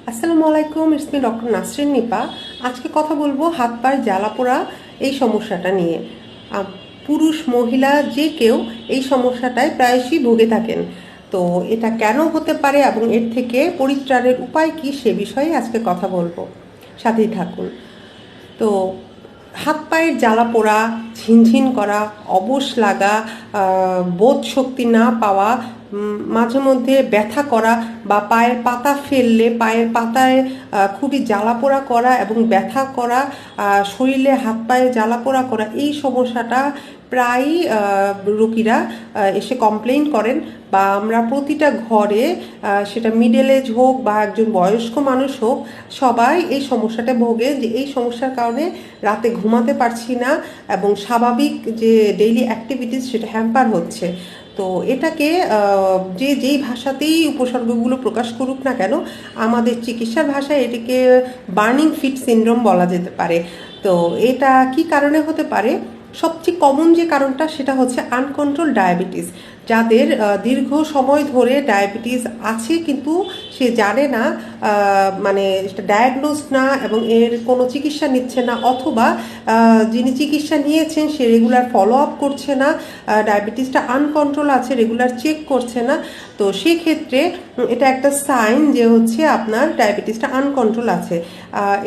আসসালামু আলাইকুম, it's me doctor Nasrin Nipa. আজকে কথা বলবো হাত পায়ের জ্বালা পোড়া এই সমস্যাটা নিয়ে। পুরুষ মহিলা যে কেউ এই সমস্যাটায় প্রায়শই ভুগে থাকেন। তো এটা কেন হতে পারে এবং এর থেকে পরিত্রাণের উপায় কি সে বিষয়ে আজকে কথা বলবো, সাথেই থাকুন। তো হাত পায়ের জ্বালা পোড়া, ঝিনঝিন করা, অবশ লাগা, বোধ শক্তি না পাওয়া, মাঝে মধ্যে ব্যথা করা বা পায়ের পাতা ফেললে পায়ের পাতায় খুবই জ্বালা পোড়া করা এবং ব্যথা করা, শরীরে হাত পায়ে জ্বালা পোড়া করা, এই সমস্যাটা প্রায়ই রোগীরা এসে কমপ্লেইন করেন। বা আমরা প্রতিটা ঘরে, সেটা মিডল এজ হোক বা একজন বয়স্ক মানুষ হোক, সবাই এই সমস্যাটা ভোগে যে এই সমস্যার কারণে রাতে ঘুমাতে পারছি না এবং স্বাভাবিক যে ডেইলি অ্যাক্টিভিটিস সেটা হ্যাম্পার হচ্ছে। তো এটাকে যেই ভাষাতেই উপসর্গগুলো প্রকাশ করুক না কেন, আমাদের চিকিৎসার ভাষায় এটিকে বার্নিং ফিট সিনড্রোম বলা যেতে পারে। তো এটা কি কারণে হতে পারে? সবচেয়ে কমন যে কারণটা সেটা হচ্ছে আনকন্ট্রোল ডায়াবেটিস। যাদের দীর্ঘ সময় ধরে ডায়াবেটিস আছে কিন্তু সে জানে না, মানে সেটা ডায়াগনোসড না এবং এর কোনো চিকিৎসা নিচ্ছে না, অথবা যিনি চিকিৎসা নিয়েছেন সে রেগুলার ফলো আপ করছে না, ডায়াবেটিসটা আনকন্ট্রোল আছে, রেগুলার চেক করছে না। তো সেক্ষেত্রে এটা একটা সাইন যে হচ্ছে আপনার ডায়াবেটিসটা আনকন্ট্রোল আছে।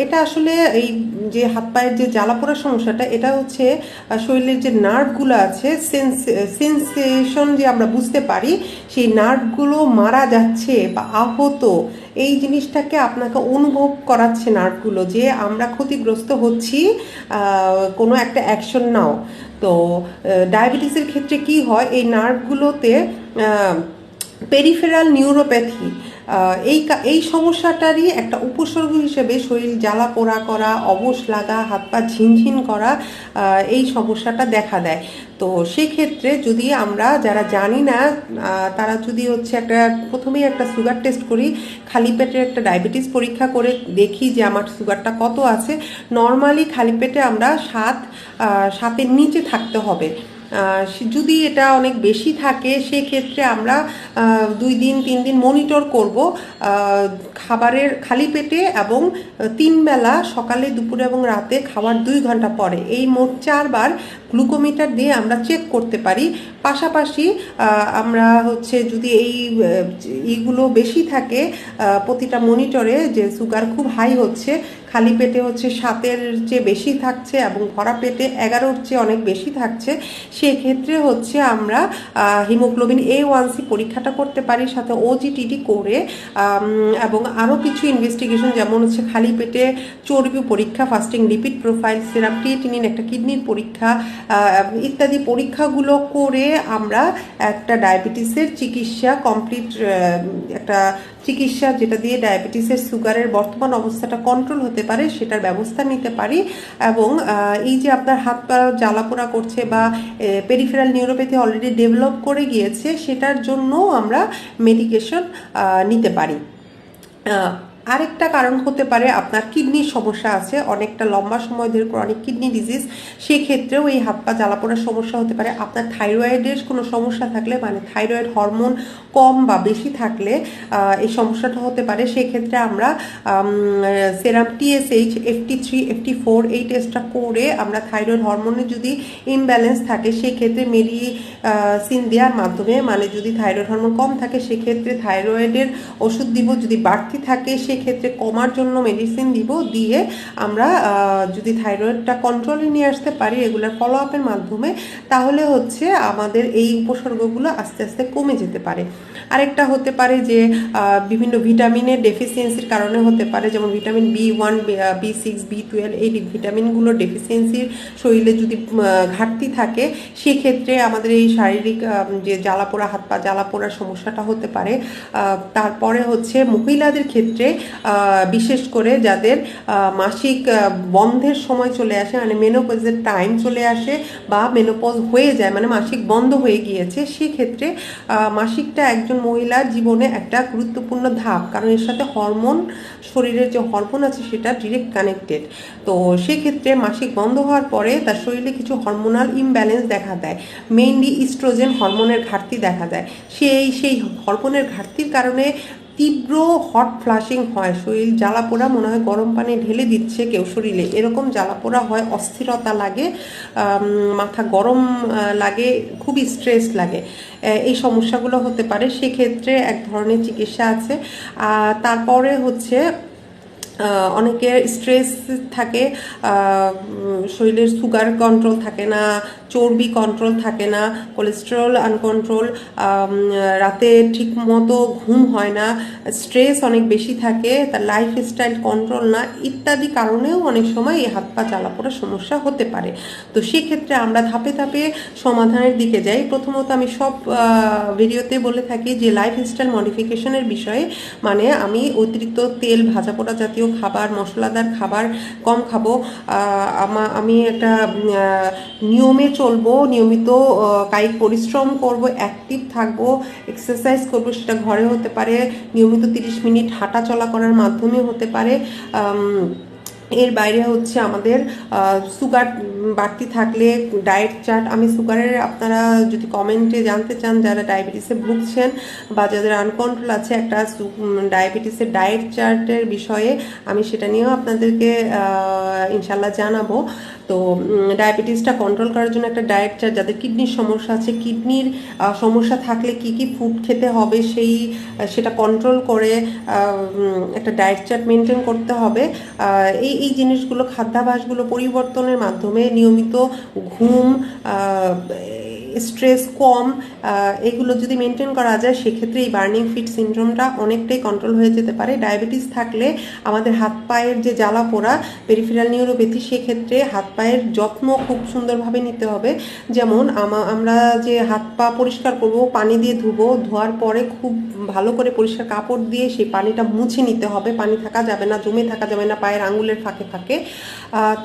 এটা আসলে এই যে হাত পায়ের যে জ্বালা পোড়ার সমস্যাটা, এটা হচ্ছে শরীরের যে নার্ভগুলো আছে, সেন্সেশন যে আমরা বুঝতে পারি, সেই নার্ভগুলো মারা যাচ্ছে বা আহত, এই জিনিসটাকে আপনাকে অনুভব করাচ্ছে নার্ভগুলো যে আমরা ক্ষতিগ্রস্ত হচ্ছি, কোনো একটা অ্যাকশন নাও। তো ডায়াবেটিসের ক্ষেত্রে কি হয়, এই নার্ভগুলোতে পেরিফেরাল নিউরোপ্যাথি, এই সমস্যাটারই একটা উপসর্গ হিসেবে শরীর জ্বালা পোড়া করা, অবশ লাগা, হাত পা ঝিনঝিন করা, এই সমস্যাটা দেখা দেয়। তো সেক্ষেত্রে যদি আমরা যারা জানি না, তারা যদি হচ্ছে প্রথমেই একটা সুগার টেস্ট করি, খালি পেটে একটা ডায়াবেটিস পরীক্ষা করে দেখি যে আমার সুগারটা কত আছে। নর্মালি খালি পেটে আমরা 7-এর নিচে থাকতে হবে। যদি এটা অনেক বেশি থাকে সেক্ষেত্রে আমরা 2 দিন 3 দিন মনিটর করব খাবারের খালি পেটে, এবং 3 বেলা সকালে, দুপুরে এবং রাতে খাওয়ার 2 ঘন্টা পরে, এই মোট 4 বার গ্লুকোমিটার দিয়ে আমরা চেক করতে পারি। পাশাপাশি আমরা হচ্ছে যদি এইগুলো বেশি থাকে, প্রতিটা মনিটরে যে সুগার খুব হাই হচ্ছে, খালি পেটে হচ্ছে 7-এর চেয়ে বেশি থাকছে এবং ভরা পেটে 11-র চেয়ে অনেক বেশি থাকছে, সেক্ষেত্রে হচ্ছে আমরা হিমোগ্লোবিন A1C পরীক্ষাটা করতে পারি, সাথে ওজিটিডি করে, এবং আরও কিছু ইনভেস্টিগেশন, যেমন হচ্ছে খালি পেটে চর্বি পরীক্ষা, ফাস্টিং লিপিড প্রোফাইল, সেরাম ক্রিয়েটিনিন, একটা কিডনির পরীক্ষা, ইত্যাদি পরীক্ষাগুলো করে আমরা একটা ডায়াবেটিসের চিকিৎসা কমপ্লিট, একটা চিকিৎসা যেটা দিয়ে ডায়াবেটিসের সুগারের বর্তমান অবস্থাটা কন্ট্রোল হতে পারে সেটার ব্যবস্থা নিতে পারি। এবং এই যে আপনার হাত পা জ্বালাপোড়া করছে বা পেরিফেরাল নিউরোপ্যাথি অলরেডি ডেভেলপ করে গিয়েছে, সেটার জন্য আমরা মেডিকেশন নিতে পারি। আরেকটা কারণ হতে পারে আপনার কিডনির সমস্যা আছে, অনেকটা লম্বা সময় ধরে ক্রনিক কিডনি ডিজিজ, সেক্ষেত্রেও এই হাত পা জ্বালা পোড়ার সমস্যা হতে পারে। আপনার থাইরয়েডের কোনো সমস্যা থাকলে, মানে থাইরয়েড হরমোন কম বা বেশি থাকলে এই সমস্যাটা হতে পারে। সেক্ষেত্রে আমরা সেরাম TSH, FT3, FT4 এই টেস্টটা করে আমরা থাইরয়েড হরমোনের যদি ইমব্যালেন্স থাকে সেক্ষেত্রে মেডিসিন দেওয়ার মাধ্যমে, মানে যদি থাইরয়েড হরমোন কম থাকে সেক্ষেত্রে থাইরয়েডের ওষুধ দিব, যদি বাড়তি থাকে সেক্ষেত্রে কমার জন্য মেডিসিন দিব, দিয়ে আমরা যদি থাইরয়েডটা কন্ট্রোলে নিয়ে আসতে পারি রেগুলার ফলো আপের মাধ্যমে, তাহলে হচ্ছে আমাদের এই উপসর্গগুলো আস্তে আস্তে কমে যেতে পারে। আরেকটা হতে পারে যে বিভিন্ন ভিটামিনের ডেফিসিয়েন্সির কারণে হতে পারে, যেমন ভিটামিন B1, B6, B12, এই ভিটামিনগুলোর ডেফিসিয়েন্সির শরীরে যদি ঘাটতি থাকে সেক্ষেত্রে আমাদের এই শারীরিক যে জ্বালাপোড়া, হাত পা জ্বালাপোড়ার সমস্যাটা হতে পারে। তারপরে হচ্ছে মহিলাদের ক্ষেত্রে, বিশেষ করে যাদের মাসিক বন্ধের সময় চলে আসে, মানে মেনোপজের টাইম চলে আসে বা মেনোপজ হয়ে যায়, মানে মাসিক বন্ধ হয়ে গিয়েছে, সেক্ষেত্রে মাসিকটা একজন মহিলার জীবনে একটা গুরুত্বপূর্ণ ধাপ, কারণ এর সাথে হরমোন, শরীরের যে হরমোন আছে সেটা ডিরেক্ট কানেক্টেড। তো সেক্ষেত্রে মাসিক বন্ধ হওয়ার পরে তার শরীরে কিছু হরমোনাল ইমব্যালেন্স দেখা দেয়, মেইনলি ইস্ট্রোজেন হরমোনের ঘাটতি দেখা দেয়। সেই হরমোনের ঘাটতির কারণে তীব্র হট ফ্লাশিং হয়, শরীর জ্বালাপোড়া, মনে হয় গরম পানি ঢেলে দিচ্ছে কেউ শরীরে, এরকম জ্বালাপোড়া হয়, অস্থিরতা লাগে, মাথা গরম লাগে, খুবই স্ট্রেস লাগে, এই সমস্যাগুলো হতে পারে। সেক্ষেত্রে এক ধরনের চিকিৎসা আছে। তারপরে হচ্ছে অনেকের স্ট্রেস থাকে, শরীরের সুগার কন্ট্রোল থাকে না, চর্বি কন্ট্রোল থাকে না, কোলেস্টেরল আনকন্ট্রোল, রাতে ঠিক মতো ঘুম হয় না, স্ট্রেস অনেক বেশি থাকে, তার লাইফস্টাইল কন্ট্রোল না, ইত্যাদি কারণেও অনেক সময় এই হাত পা জ্বালাপোড়ার সমস্যা হতে পারে। তো সেক্ষেত্রে আমরা ধাপে ধাপে সমাধানের দিকে যাই। প্রথমত আমি সব ভিডিওতে বলে থাকি যে লাইফস্টাইল মডিফিকেশনের বিষয়ে, মানে আমি অতিরিক্ত তেল, ভাজা পোড়া জাতীয় খাবার, মশলাদার খাবার কম খাবো, আমি একটা নিয়মে চলবো, নিয়মিত কায়িক পরিশ্রম করব, অ্যাক্টিভ থাকবো, এক্সারসাইজ করব, সেটা ঘরে হতে পারে, নিয়মিত 30 মিনিট হাঁটা চলা করার মাধ্যমে হতে পারে। এর বাইরে হচ্ছে আমাদের সুগার বাড়তি থাকলে ডায়েট চার্ট, আমি সুগারের, আপনারা যদি কমেন্টে জানতে চান যারা ডায়াবেটিসে ভুগছেন বা যাদের আনকন্ট্রোল আছে, একটা ডায়াবেটিসের ডায়েট চার্টের বিষয়ে আমি সেটা নিয়েও আপনাদেরকে ইনশাল্লাহ জানাবো। তো ডায়াবেটিসটা কন্ট্রোল করার জন্য একটা ডায়েট চার্ট, যাদের কিডনির সমস্যা আছে, কিডনির সমস্যা থাকলে কি কি ফুড খেতে হবে সেটা কন্ট্রোল করে একটা ডায়েট চার্ট মেনটেন করতে হবে। এই জিনিসগুলো, খাদ্যাভ্যাসগুলো পরিবর্তনের মাধ্যমে, নিয়মিত ঘুম, স্ট্রেস কম, এগুলো যদি মেনটেন করা যায়, সেক্ষেত্রে এই বার্নিং ফিট সিনড্রোমটা অনেকটাই কন্ট্রোল হয়ে যেতে পারে। ডায়াবেটিস থাকলে আমাদের হাত পায়ের যে জ্বালা পোড়া, পেরিফেরাল নিউরোপ্যাথি, সেক্ষেত্রে হাত পায়ের যত্ন খুব সুন্দরভাবে নিতে হবে। যেমন আমরা যে হাত পা পরিষ্কার করব, পানি দিয়ে ধুবো, ধোয়ার পরে খুব ভালো করে পরিষ্কার কাপড় দিয়ে সেই পানিটা মুছে নিতে হবে, পানি থাকা যাবে না, জমে থাকা যাবে না পায়ের আঙুলের ফাঁকে ফাঁকে।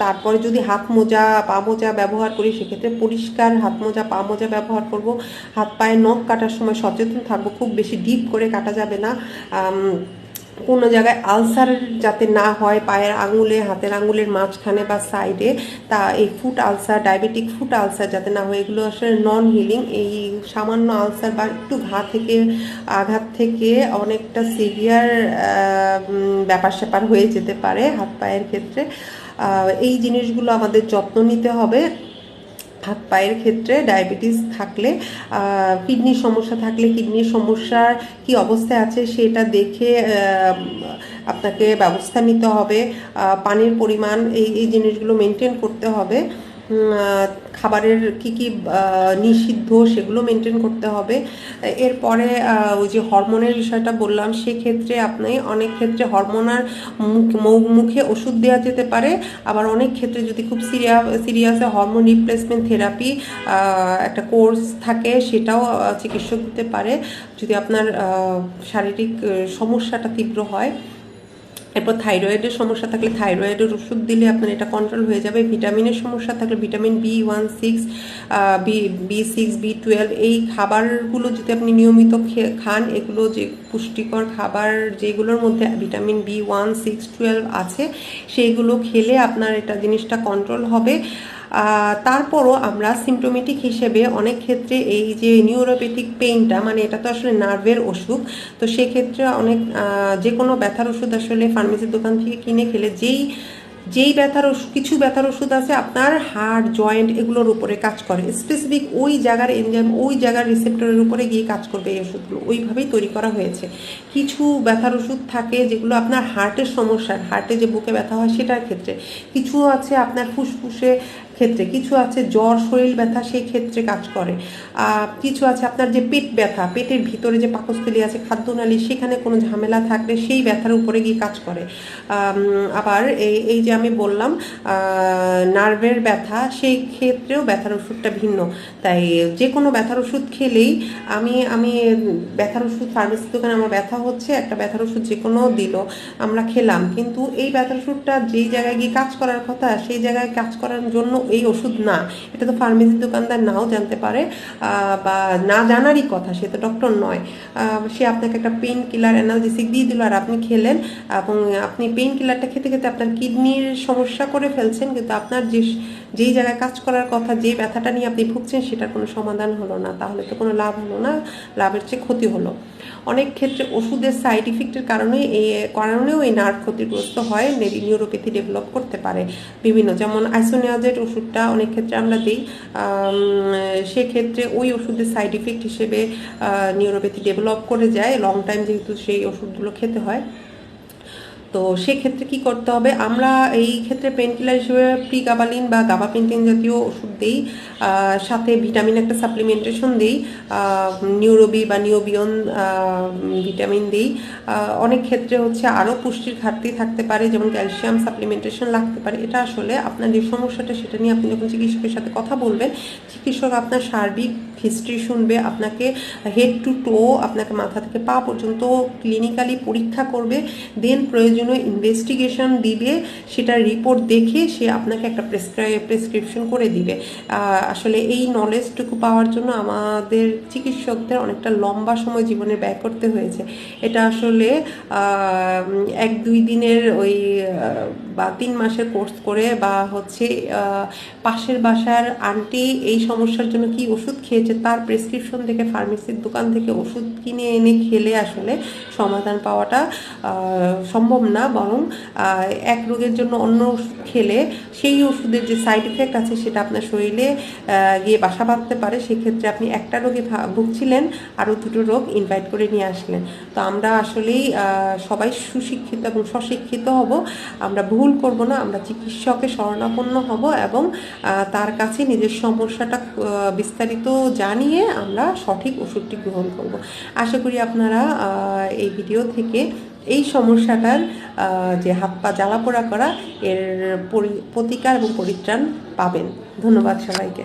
তারপরে যদি হাত মোজা, পা মোজা ব্যবহার করি, সেক্ষেত্রে পরিষ্কার হাত মোজা, পা মোজা ব্যবহার করব। হাত পায়ে নখ কাটার সময় সচেতন থাকবো, খুব বেশি ডিপ করে কাটা যাবে না। কোনো জায়গায় আলসার যাতে না হয় পায়ের আঙুলে, হাতের আঙুলের মাঝখানে বা সাইডে, তা এই foot ulcer, diabetic foot ulcer যাতে না হয়, এগুলো আসলে নন হিলিং। এই সামান্য আলসার বা একটু আঘাত থেকে অনেকটা সিভিয়ার ব্যাপার স্যাপার হয়ে যেতে পারে হাত পায়ের ক্ষেত্রে। এই জিনিসগুলো আমাদের যত্ন নিতে হবে। হাত পায়ের ক্ষেত্রে ডায়াবেটিস থাকলে, কিডনির সমস্যা থাকলে, কিডনির সমস্যার কি অবস্থায় আছে সেটা দেখে আপনাকে ব্যবস্থা নিতে হবে। পানির পরিমাণ, এই জিনিসগুলো মেনটেন করতে হবে। খাবারের কি কি নিষিদ্ধ সেগুলো মেনটেন করতে হবে। এরপরে ওই যে হরমোনের বিষয়টা বললাম, সেক্ষেত্রে আপনি অনেক ক্ষেত্রে হরমোনাল মুখে ওষুধ দেওয়া যেতে পারে, আবার অনেক ক্ষেত্রে যদি খুব সিরিয়াসে হরমোন রিপ্লেসমেন্ট থেরাপি একটা কোর্স থাকে, সেটাও চিকিৎসক দিতে পারে যদি আপনার শারীরিক সমস্যাটা তীব্র হয়। এরপর থাইরয়েডের সমস্যা থাকলে থাইরয়েডের ওষুধ দিলে আপনার এটা কন্ট্রোল হয়ে যাবে। ভিটামিনের সমস্যা থাকলে ভিটামিন B16, B6, B12, এই খাবারগুলো যদি আপনি নিয়মিত খান, এগুলো যে পুষ্টিকর খাবার যেগুলোর মধ্যে ভিটামিন B1, 6, 12 আছে, সেইগুলো খেলে আপনার এটা জিনিসটা কন্ট্রোল হবে। তারপরও আমরা সিমটোমেটিক হিসেবে অনেক ক্ষেত্রে এই যে নিউরোপ্যাথিক পেইনটা, মানে এটা তো আসলে নার্ভের অসুখ, তো সেক্ষেত্রে অনেক যে কোনো ব্যথার ওষুধ আসলে ফার্মেসির দোকান থেকে কিনে খেলে, যেই ব্যথার ওষুধ, কিছু ব্যথার ওষুধ আছে আপনার হাড়, জয়েন্ট, এগুলোর উপরে কাজ করে, স্পেসিফিক ওই জায়গার এনজাইম, ওই জায়গার রিসেপ্টরের উপরে গিয়ে কাজ করবে এই ওষুধগুলো, ওইভাবেই তৈরি করা হয়েছে। কিছু ব্যথার ওষুধ থাকে যেগুলো আপনার হার্টের সমস্যা, হার্টে যে বুকে ব্যথা হয় সেটার ক্ষেত্রে, কিছু আছে আপনার ফুসফুসে ক্ষেত্রে, কিছু আছে জ্বর, শরীর ব্যথা, সেই ক্ষেত্রে কাজ করে। কিছু আছে আপনার যে পেট ব্যথা, পেটের ভিতরে যে পাকস্থলী আছে, খাদ্যনালী, সেখানে কোনো ঝামেলা থাকলে সেই ব্যথার উপরে গিয়ে কাজ করে। আবার এই যে আমি বললাম নার্ভের ব্যথা, সেই ক্ষেত্রেও ব্যথার ওষুধটা ভিন্ন। তাই যে কোনো ব্যথার ওষুধ খেলেই, আমি ব্যথার ওষুধ ফার্মেসির দোকানে আমার ব্যথা হচ্ছে, একটা ব্যথার ওষুধ যে কোনো দিল, আমরা খেলাম, কিন্তু এই ব্যথার ওষুধটা যেই জায়গায় গিয়ে কাজ করার কথা, সেই জায়গায় কাজ করার জন্য এই ওষুধ না, এটা তো ফার্মেসির দোকানদার নাও জানতে পারে, বা না জানারই কথা, সে তো ডক্টর নয়। সে আপনাকে একটা পেইন কিলার অ্যানালজেসিক দিয়ে দিল আর আপনি খেলেন, এবং আপনি পেইন কিলারটা খেতে খেতে আপনার কিডনির সমস্যা করে ফেলছেন, কিন্তু আপনার যেই জায়গায় কাজ করার কথা, যে ব্যথাটা নিয়ে আপনি ভুগছেন, সেটার কোনো সমাধান হলো না, তাহলে তো কোনো লাভ হলো না, লাভের চেয়ে ক্ষতি হলো। অনেক ক্ষেত্রে ওষুধের সাইড ইফেক্টের কারণেও এই নার্ভ ক্ষতিগ্রস্ত হয়, নিউরোপ্যাথি ডেভেলপ করতে পারে বিভিন্ন, যেমন আইসোনিয়াজেট ওষুধটা অনেক ক্ষেত্রে আমরা দিই, সেক্ষেত্রে ওই ওষুধের সাইড ইফেক্ট হিসেবে নিউরোপ্যাথি ডেভেলপ করে যায় লং টাইম, যেহেতু সেই ওষুধগুলো খেতে হয়। তো সেক্ষেত্রে কি করতে হবে, আমরা এই ক্ষেত্রে পেনকিলার হিসেবে প্রিগাবালিন বা গাবাপেন্টিন জাতীয় ওষুধ দিই, সাথে ভিটামিন একটা সাপ্লিমেন্টেশন দিই, নিউরোবি বা নিওবিয়ন ভিটামিন দিই। অনেক ক্ষেত্রে হচ্ছে আরও পুষ্টির ঘাটতি থাকতে পারে, যেমন ক্যালসিয়াম সাপ্লিমেন্টেশন লাগতে পারে। এটা আসলে আপনার যে সমস্যাটা সেটা নিয়ে আপনি যখন চিকিৎসকের সাথে কথা বলবেন, চিকিৎসক আপনার সার্বিক হিস্ট্রি শুনবে, আপনাকে হেড টু টো, আপনাকে মাথা থেকে পা পর্যন্ত ক্লিনিক্যালি পরীক্ষা করবে, দেন প্রয়োজনীয় ইনভেস্টিগেশন দিবে, সেটার রিপোর্ট দেখে সে আপনাকে একটা প্রেসক্রিপশন করে দিবে। আসলে এই নলেজটুকু পাওয়ার জন্য আমাদের চিকিৎসকদের অনেকটা লম্বা সময় জীবনে ব্যয় করতে হয়েছে। এটা আসলে 1-2 দিনের ওই বা 3 মাসের কোর্স করে, বা হচ্ছে পাশের বাসার আন্টি এই সমস্যার জন্য কি ওষুধ খেয়েছে তার প্রেসক্রিপশন থেকে ফার্মেসির দোকান থেকে ওষুধ কিনে এনে খেলে আসলে সমাধান পাওয়াটা সম্ভব না, বরং এক রোগের জন্য অন্য ওষুধ খেলে সেই ওষুধের যে সাইড ইফেক্ট আছে সেটা আপনার শরীরে গিয়ে বাসা বাঁধতে পারে। সেক্ষেত্রে আপনি একটা রোগে ভুগছিলেন, আরও 2টো রোগ ইনভাইট করে নিয়ে আসলেন। তো আমরা আসলেই সবাই সুশিক্ষিত এবং স্বশিক্ষিত হব, আমরা ভুল করব না, আমরা চিকিৎসকের শরণাপন্ন হব এবং তার কাছে নিজের সমস্যাটা বিস্তারিত জানিয়ে আমরা সঠিক ওষুধটি গ্রহণ করব। আশা করি আপনারা এই ভিডিও থেকে এই সমস্যাটার যে হাত পা জ্বালা পোড়া করা, এর প্রতিকার এবং পরিত্রাণ পাবেন। ধন্যবাদ সবাইকে।